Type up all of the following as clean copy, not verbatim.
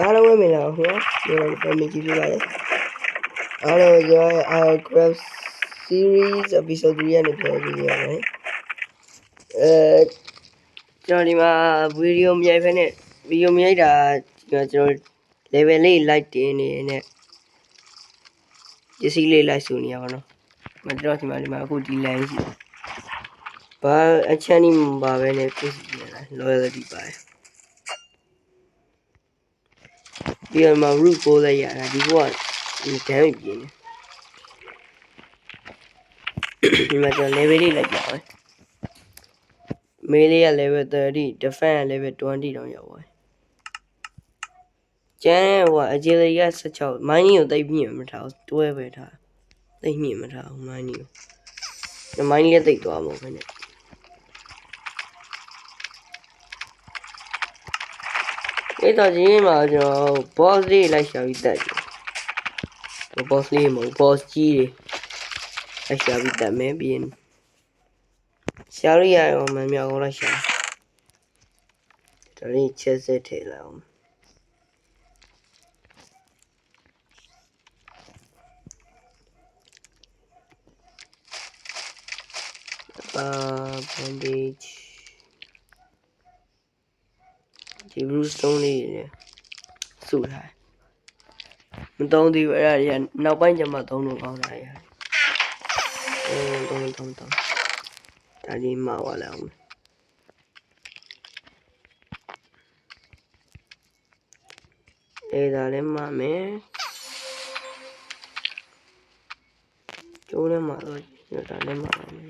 အားလုံးပဲမင်္ဂလာပါခင်ဗျာဒီတော့မင်းကြီးပြပါလေအားလုံးကျွန်တော်ရဲ့ Aircraft Series Episode 3ကနေပြောပြရမယ်ကျွန်တော်ဒီမှာဗီဒီယိုမရိုက်ဖက်နဲ့ဗီဒီယိုမရိုက်တာကျွန်တော် level လေး light တင်နေနဲ့ပစ္စည်းလေး light ဆိုနေရပါတော့ကျွန်တော်ဒီမှာအခုဒီ line ရှိဘာအချမ်းနေမှာပါပဲနဲ့ပစ္စည်းရလား loyalty ပါတယ်ပြီးတော့မှ root ကိုလည်းရတာဒီဘောကဒီဒမ်းပြင်းနေဒီမှာကျွန်တော် level လေးလိုက်ပါမယ်မေးလေးက level 30 defense level 20တောင်ရောက်သွားကျန်ဟိုအကျေလေးက16 mining ကိုတိတ်မြင့်မထားဘူးတွဲပဲထားတိတ်မြင့်မထားဘူး mining ကို mining လည်းတိတ်သွားမှာပဲနဲ့အဲ့တော့ဒီမှာကျွန်တော် boss လေးလိုက်ရှာပြီးတက်တယ် boss လေးမဟုတ် boss ကြီးတွေလိုက်ရှာပြီးတက်မယ်ပြီးရင်ရှာရရအောင်မမြောက်အောင်လိုက်ရှာဒါလေးချက်စစ်ထည့်လိုက်အောင်bandage ဒီ bluestone လေးတွေစုထားမသုံးသေးဘူးအဲ့ဒါတွေကနောက်ပိုင်းကျမှသုံးလို့ကောင်းတာရသုံးဒါလေးမှာပါလာအောင်အဲ့ဒါလည်းမှာမယ်ကျိုးလည်းမှာတော့ဒါလည်းမှာမယ်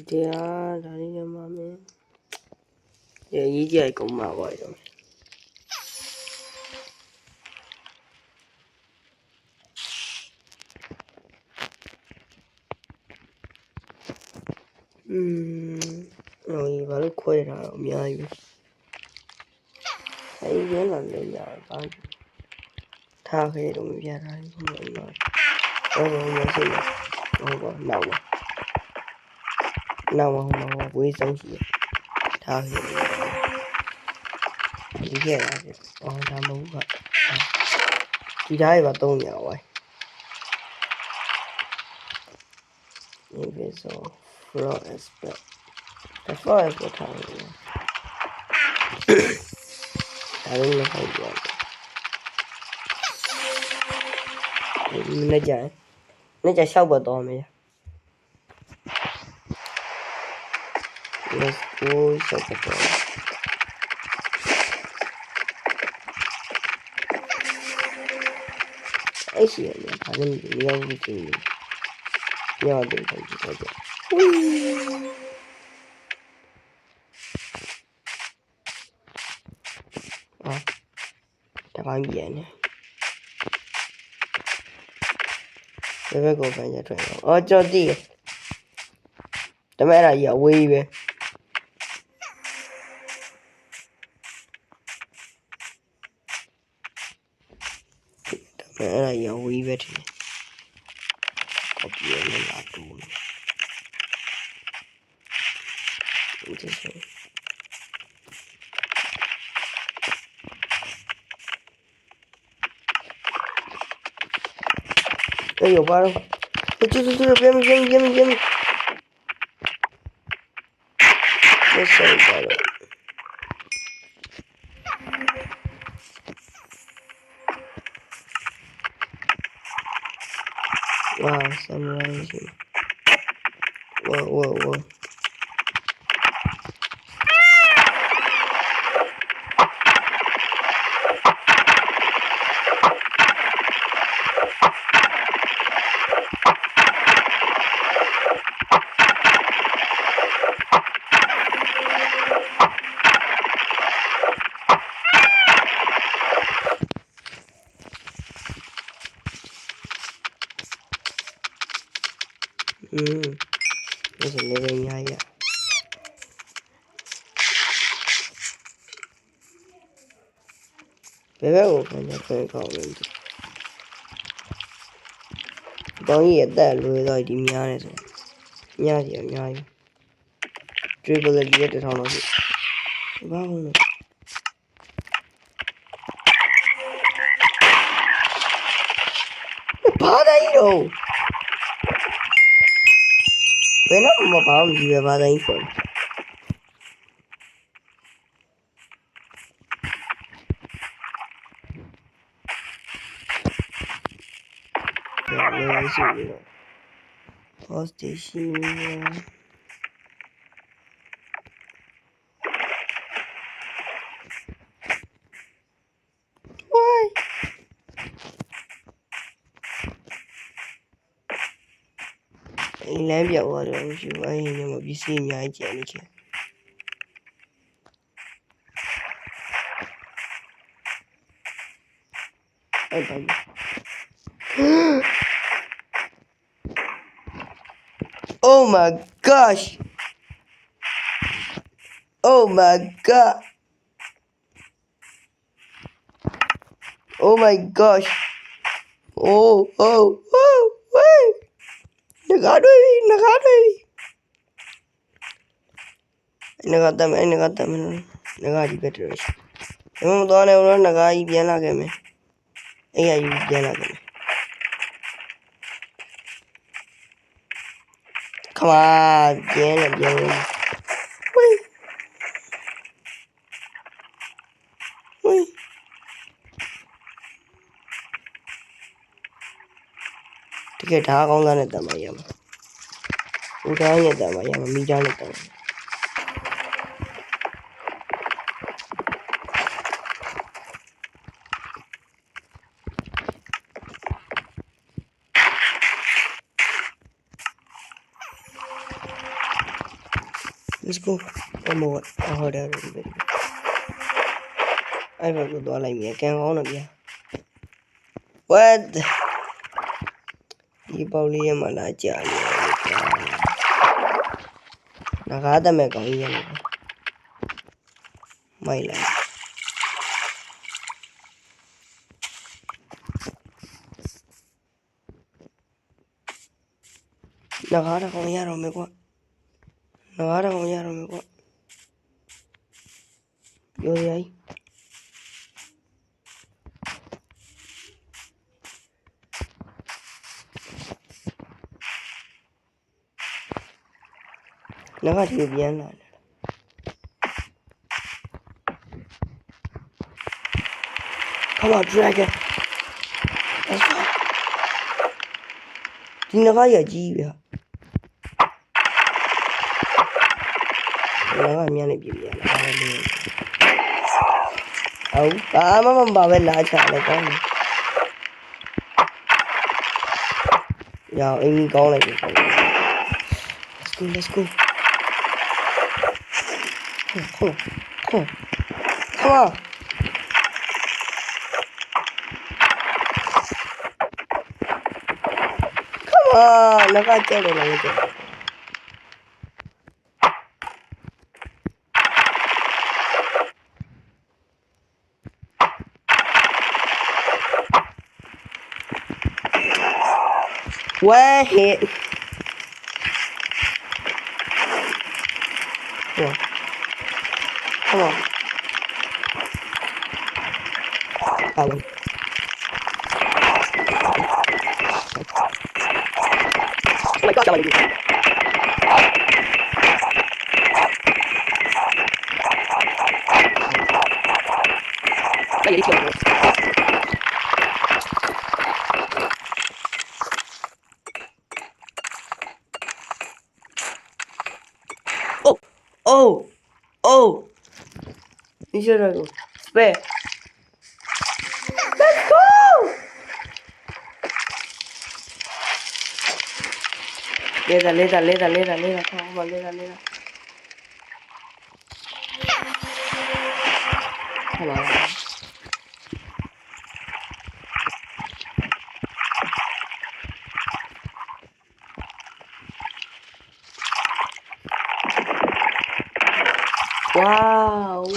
တရားဒါလေးလည်းမှာမယ်ရေးကြိုက်ကုန်မှာပါရောဟိုဘာလို့ခွဲတာတော့အများကြီးပဲအဲ့ဒီလည်းလည်းရပါထားခဲ့တော့မပြတာဘူးဘာလို့မဆိုတော့ဘာနောက်ဝေးဆုံးရှိထားခဲ့ဒီခဲ့တာဒါမဟုတ်ပါဒီဓာတ်တွေပါ3ညဝိုင်းဒီပဲဆို frog aspect ဒါ frog aspect ထားတယ်ဒါလည်းလည်းဟုတ်ပါတယ်နေ့ကျရှောက်ပတ်တော့မယ် let's go ရှောက်ပတ်တော့အဲ့ရှိရတယ်ဒါလည်းမရောက်ဘူးကြည့်ရတယ်ဟုတ်တယ်တပိုင်းပြန်နေဘယ်ဘက်ကိုပြန်ရထွက်အောင်ကြော်တည်တမဲအဲ့ဒါကြီးအဝေးပဲအဲ့ဒါကြီးအဝေးပဲထင်ကော်ပီနဲ့လာတူဒီဆို哎呦，完了！就是别，我手坏了。哇，什么东西？我。这是那个牙呀。别我看见可以搞问题。ကောင်ကြီးရဲ့အသက်လွယ်တော့ဒီများနေဆိုများစီအများကြီး triple လေးတစ်ထောင်လို့ရှိဘာလို့လဲဘာတိုင်းတော့ဘယ်တော့မှဘာမှမကြည့်ပဲဘာတိုင်းဆိုလေရှိနေတော့ hostation why အိမ်လမ်းပြောက်သွားတယ်မရှိဘူးအဲ့ဒီညမှာပစ္စည်းအများကြီးကျန်နေချင်အဲ့ဘာကြီး Oh my gosh Oh my god Oh my gosh Oh oh oh wait နဂါတွေနဂါတွေနဂါတမ်းနဂါတမ်းနဂါဒီဘက်ထရရှိဒီမှာမတော်နေဘူးနဂါကြီးပြန်လာခဲ့မယ်အဲ့ရယူပြန်လာခဲ့မယ် Come on ပြန်လာပြန်လာဝေးဝေးတကယ်ဓာတ်ကောင်းသားနဲ့တမ်းပါရမှာဦးသားရဲ့တမ်းပါရမှာမိသားနဲ့တမ်း Let's go. One more. I heard that already. I will go to like me. I can't hold up. What? You probably am a jolly. Nagada me go here. My life. Nagada go here on me go. Nagada go here on me go. Yo de ahí. Nagada yo bien. Come on, dragon. Let's go. Di nagaya jiwa. Naga miya ne biya. Au, mama bawa la chale kan. Yeah, ini kau lagi. Let's go. Come on. Come on, naga chale lagi. One hit. Come on. Oh. Oh my gosh, I want to do that. Oh! You should go. Spare. Let's go! Later. Come on, later. Come on. Wow.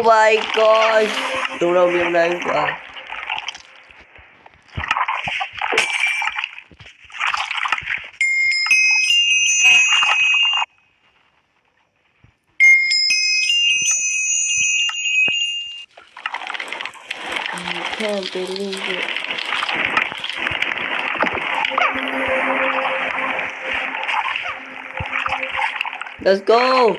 my gosh တော့မြင်နိုင်ကွာcan't believe it. Let's go.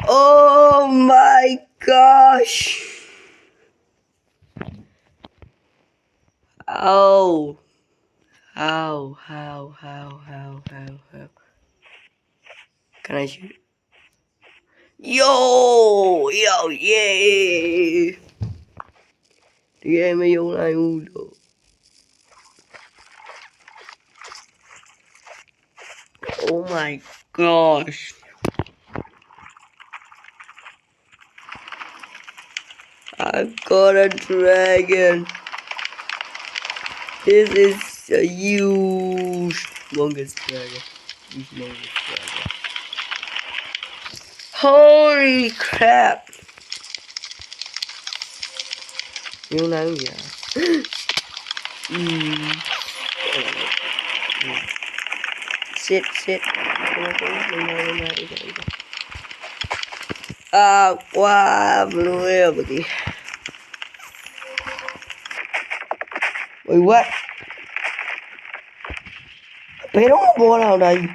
Oh my gosh. Oh. How? Can I shoot? Yo, yeah. Game yung na ulo. Oh my gosh. I got a dragon. This is a huge longest dragon. Holy crap. Yung na yun ya. Sit. Wow, blue everything. Wait, what? Pero mo bola na yun.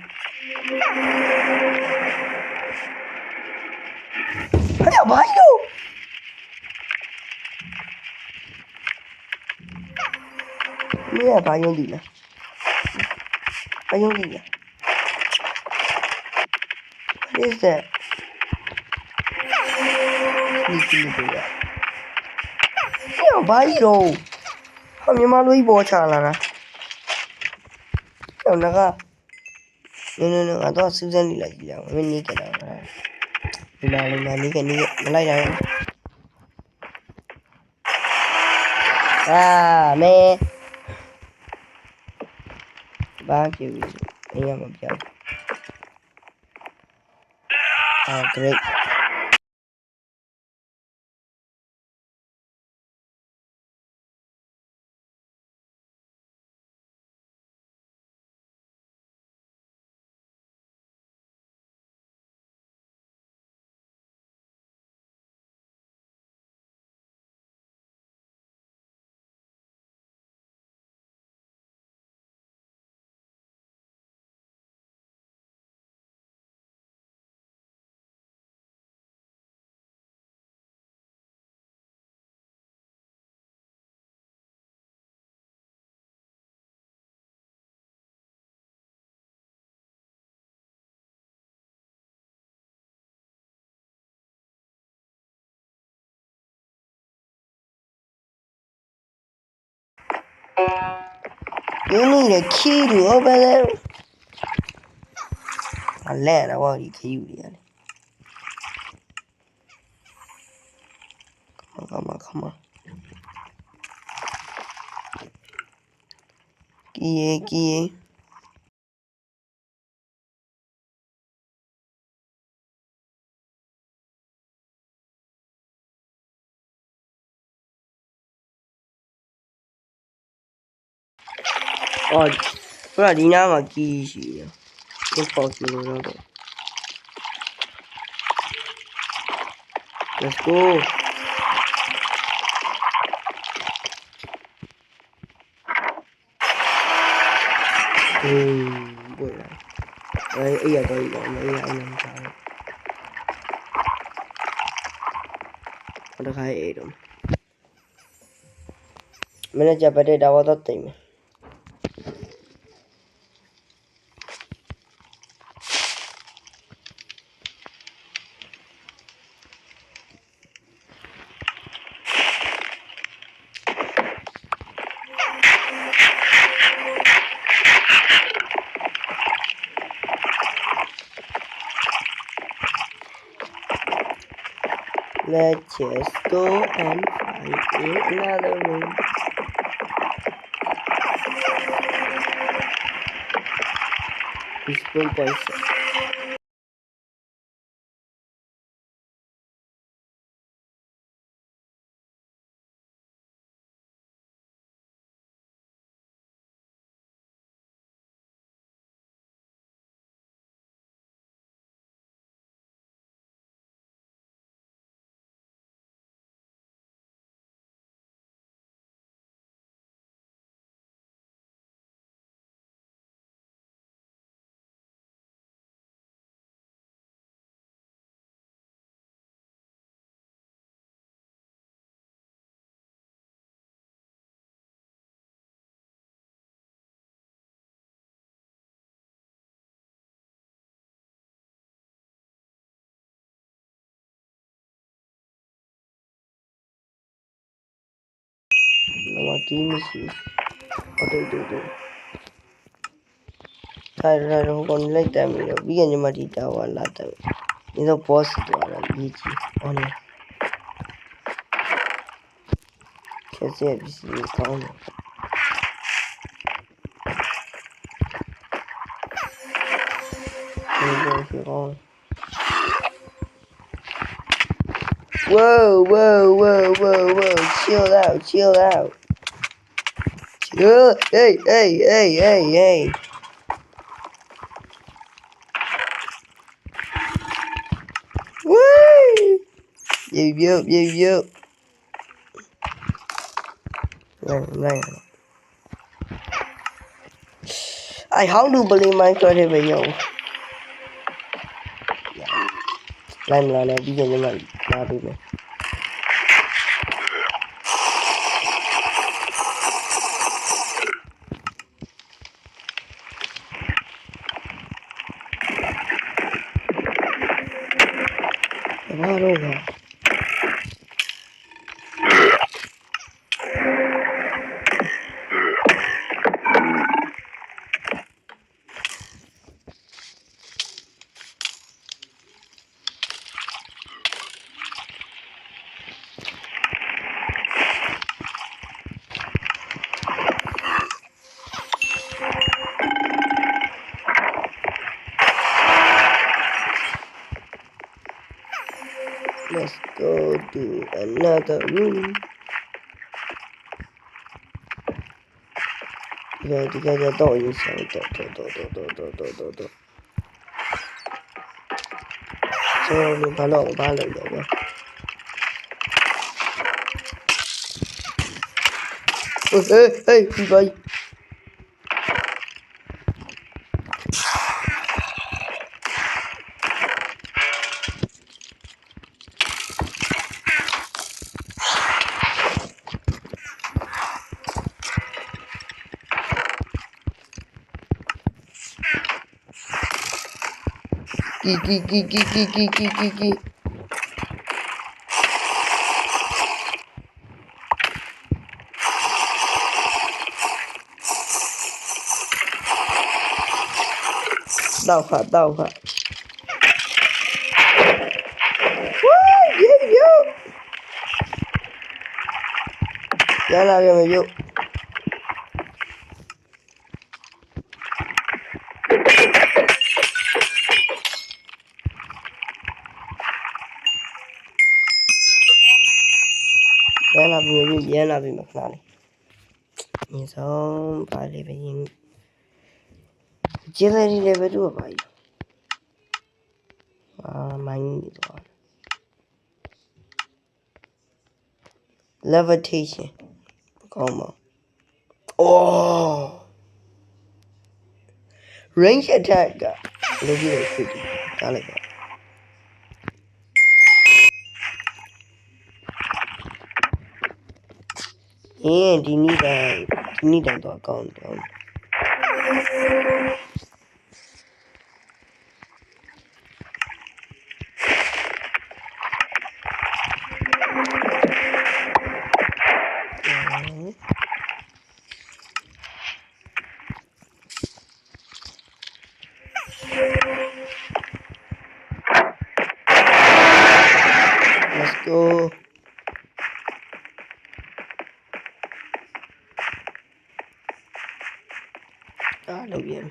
Ano ba yun? Ano ba yung dila? What is that? Ano ba yun? Kami maluwi po chala na. Ano na ka? No. Ato Susan nila sila. Kami nika na. Nika. Malay na. Me. Bakit? Ayan mabiyag. Great. You need a key to open it. I land. I want you key. Come on. Key. Oh, bro, di na key siya. Impossible. Let's go. Boy. Iya ko. Ada kaya itu. Mana siapa dia dapat tim? Let's just go and find another room. This one poison. တီးမရှိဟုတ်တယ်ထိုင်ရတော့ကိုလိုက်တယ်ပြီးတော့ပြီးရင်ညီမဒီတာဝါလာတယ်ဒီတော့ boss သွားတာရေးကြည့်ဟောနေချက်ချက်ပြီးစီကောင်းတယ်ဒီလိုဖြစ်ကောင်းWhoa, chill out. Chill. Hey. Woo! Yo. Này. I how to believe my story video. Làm là này bây giờ nhưng mà là đi này. Rồi hả? Let's go to another room. Giờ thì ra đội như sao đội. Cho mình phá lộn 3 lần rồi nha. Ê, gì vậy? Ki. Đau hả? Yo. Ya la que me vio. Ya la vi mất này. Nhìn xong phải để nhìn. Chia ra đi để về đua vậy. Mạnh rồi. Levitation. Come on. Oh. Range attack. Look at it. I like that. And you need that to account down. Let's go. Đâu vậy?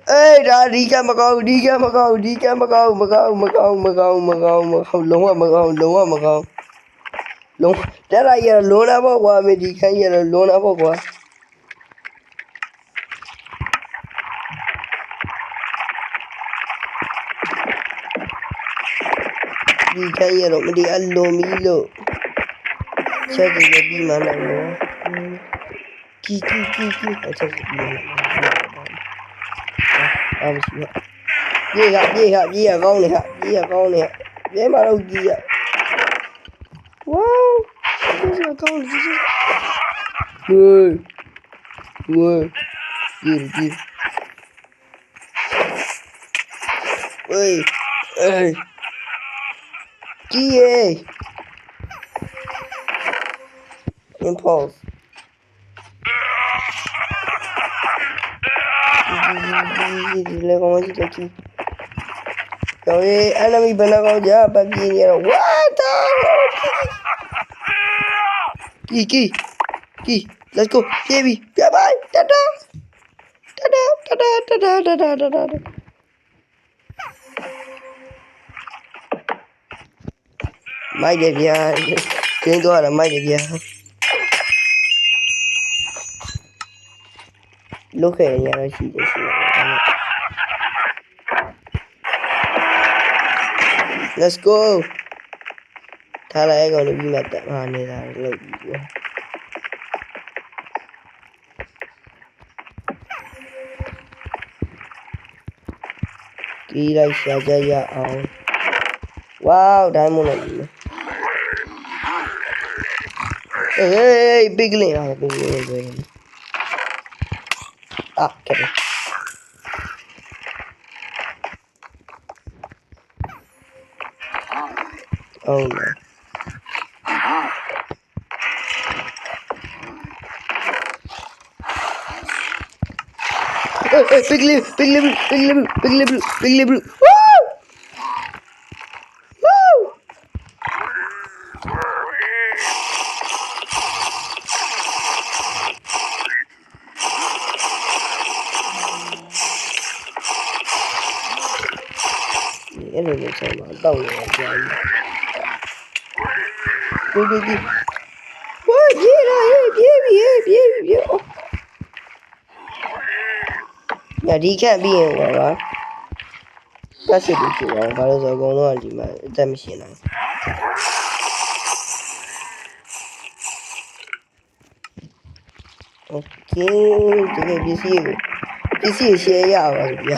Ê, ra đi ra mà con, mà con, luôn, đã ra giờ luôn á bố qua mình đi khai giờ luôn á bố qua. Đi khai giờ rồi mình đi ăn lô mì lô. Chắc gì là đi mà nào nữa. Ki. Chắc gì đi mà. Gì hả con này hả? Dễ mà đâu gì ạ? Wow, this is a goal. Ui. Đi. Ui. Ê. Chi ê. Impulse. Le como si aquí. Oye, enemy bana ya pa aquí. What the? Key. Let's go. Baby. Bye. Ta-da. Mai đẹp nha. Tiếng tôi là mai đẹp nha. Lúc khỏe nhà nó chỉ để xíu. Let's go. Thà là em còn được bị mệt tại mà này là lợi gì quá. Kỳ đây sẽ ra ra wow, diamond này gì. Hey, big lane. Ah, okay. Oh no. Hey, big level. Woo! Woo! Cái này là sao mà đâu rồi trời. Đi. Wow, yeah. Nhà đi can't be in one, right? That's it, you know. But it's all going on, you man. It's that machine now. Okay, cái PC xe ya rồi kìa.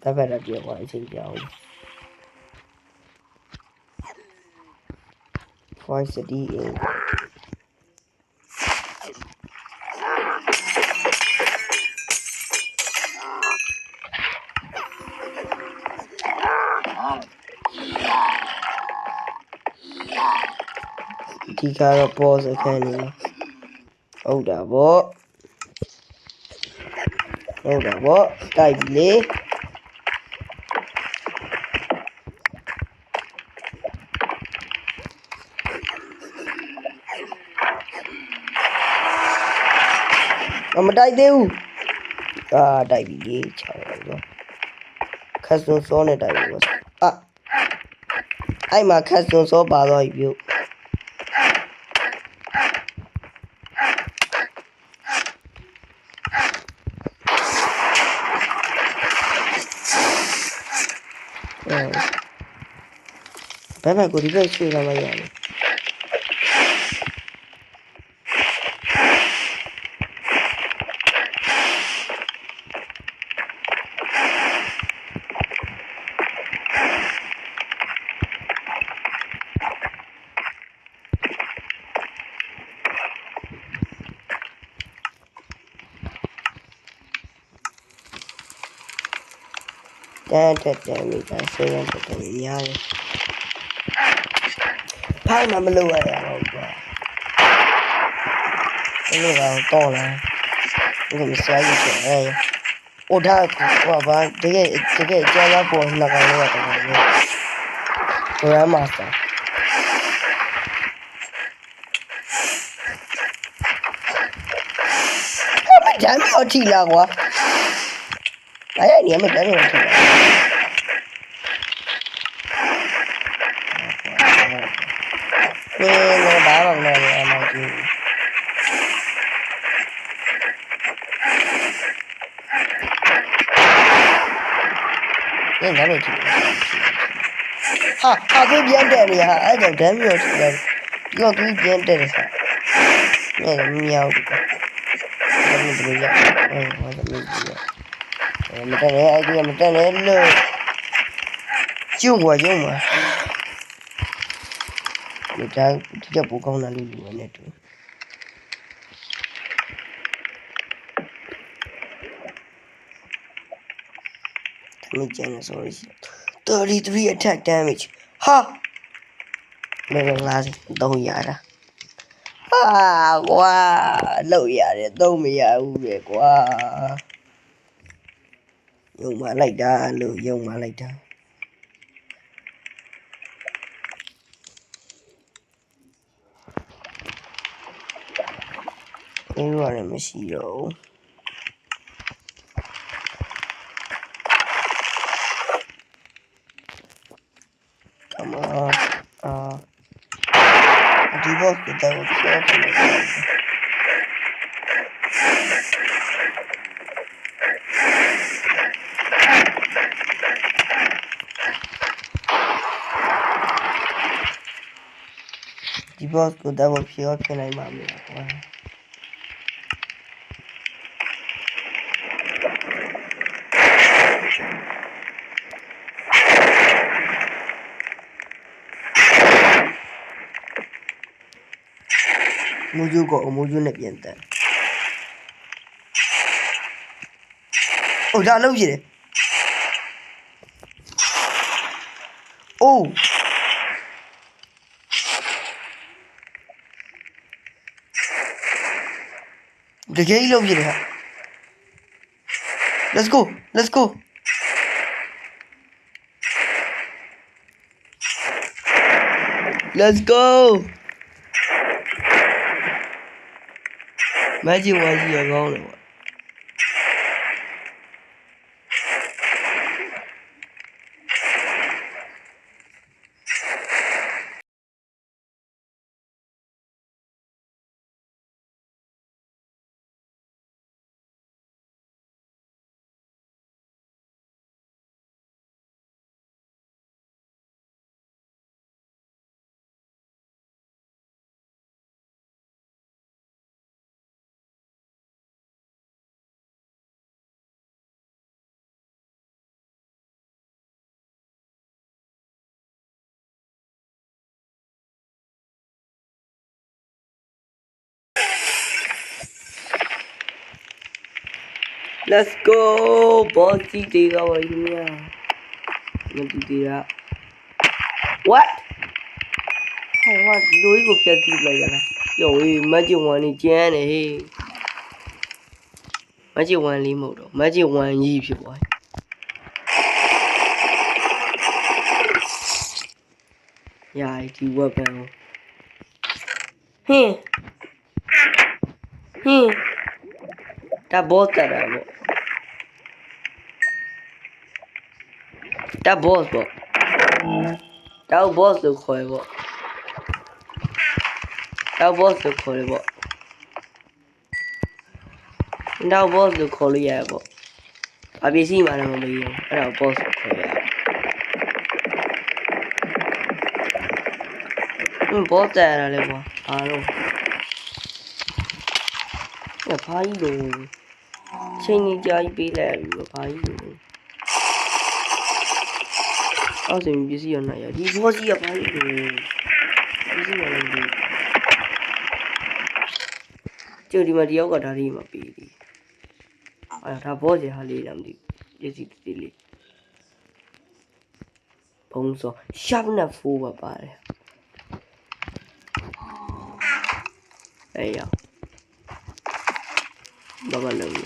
Ta phải đặt điện thoại trên kéo. Phải sẽ đi in. Thì cả là pause cái này. Hold đã bỏ. Cái gì mà đại đều đại bị ghê chào rồi khách xuống số này đại bị ai mà khách xuống số bà rồi biểu phải của đi về chơi là mày à mình phải xem mình nhau phải mà mình lưu lại rồi cái này là to là mình sẽ di chuyển đây ô đã quả và cái cho nó buồn là cái này rồi mà sao mình chẳng có chi là quá đấy điểm mình chẳng có chi nó đá bằng này mà chứ cái nó được cái biến đẹp này ở trong đám nhiều chuyện này có cái biến đẹp này này là nhiều mình bây giờ mình ta này ai kia mình ta này lơ chưa qua chứ mà người ta cho bố con là lưu này sorry 33 attack damage ဟာlevel 50 3ရတာဟာကွာလောက်ရတယ်3မရဘူးလေကွာယုံမလိုက်တာလို့ယုံမလိုက်တာအေးရတယ်မရှိတော့ဘူးCome on. Die Woche, da wird Die Woche, da wird viel Option einmal mehr. Muju kok, muju nak piantan. Oh, dah lalu je deh. Oh. Dah jadi lalu je deh. Let's go, let's go. Let's go. Magic was here gone. Let's go, bossy tega wahiniya. Mati tega. What? Hey, what? Loi ko kya si la yara? Yo, magic one ni jan hai. Magic one li mo do. Magic one yi phit boy. Yeah, di weapon. Da boss ta da bo. Da boss bo. Da boss lo khoi bo. Da boss lo khoi bo. Da boss lo khoi lo ya bo. A pi si ma na ma mai yo. Ai da boss lo khoi ya. Boss ta ra le bo. A lo. Ya phai lo. Chain ni ja yi pi lai lo phai lo. Sao thì mình biết gì này à? Đi vô gì à phải rồi. Biết gì này đi. Chơi đi mà đi áo cả đá đi mà bị đi. À, đã bỏ gì hà lì làm đi. Biết gì đi lì. Bông số. Sắp nè phu bà bà này. Đây à. Bà bà lần này.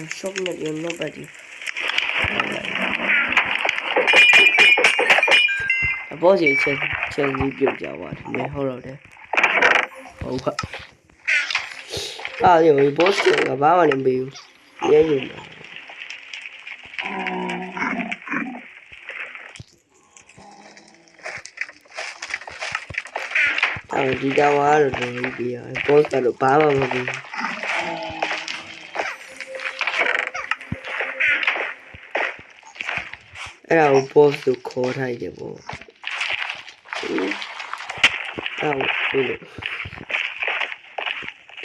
Sắp nè đi nó bà đi. Boss gì trên gì biểu giá quá thì mấy hôm rồi đấy. Không ạ. À rồi boss là báo mà làm biểu. Dễ dùng. Đi ra quá rồi thì boss là được báo mà biểu. Cái nào boss được khó thay để bộ.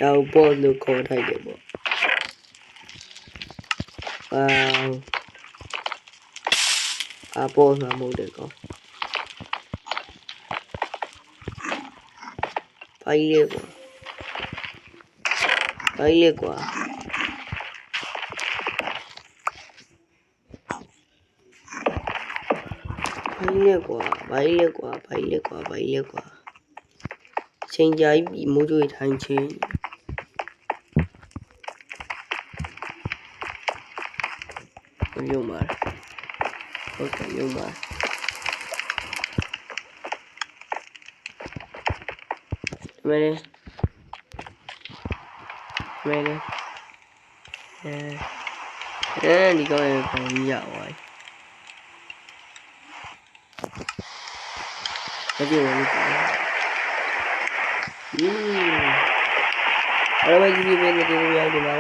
Đâu boss được khó thay để bộ. Wow. À boss là một được không? Phải liệt quá. Phải liệt quá. ကြီးလဲကွာဘာကြီးလဲကွာချိန်ကြာကြီးမိုးကြွေထိုင်ချင်းရုံမှာဟုတ်ကဲ့ရုံမှာမဲဒီကောင်ရဲ့ပုံကြီးရပါဘာကြည့်ရလဲအားလုံးကြည့်ပြီးနေကြရဒီမှာ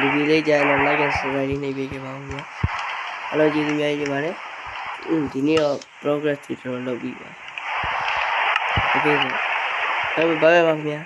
ဒီဗီလေးကြရင်တော့ like and subscribe နေပေးကြပါဦးဗျာအားလုံးကြည့်ပြီးများကြပါနဲ့ဒီနေ့တော့ progress တွေကျွန်တော်လုပ်ပြီးပါโอเคဆိုဘိုင်ဘိုင်ပါခင်ဗျာ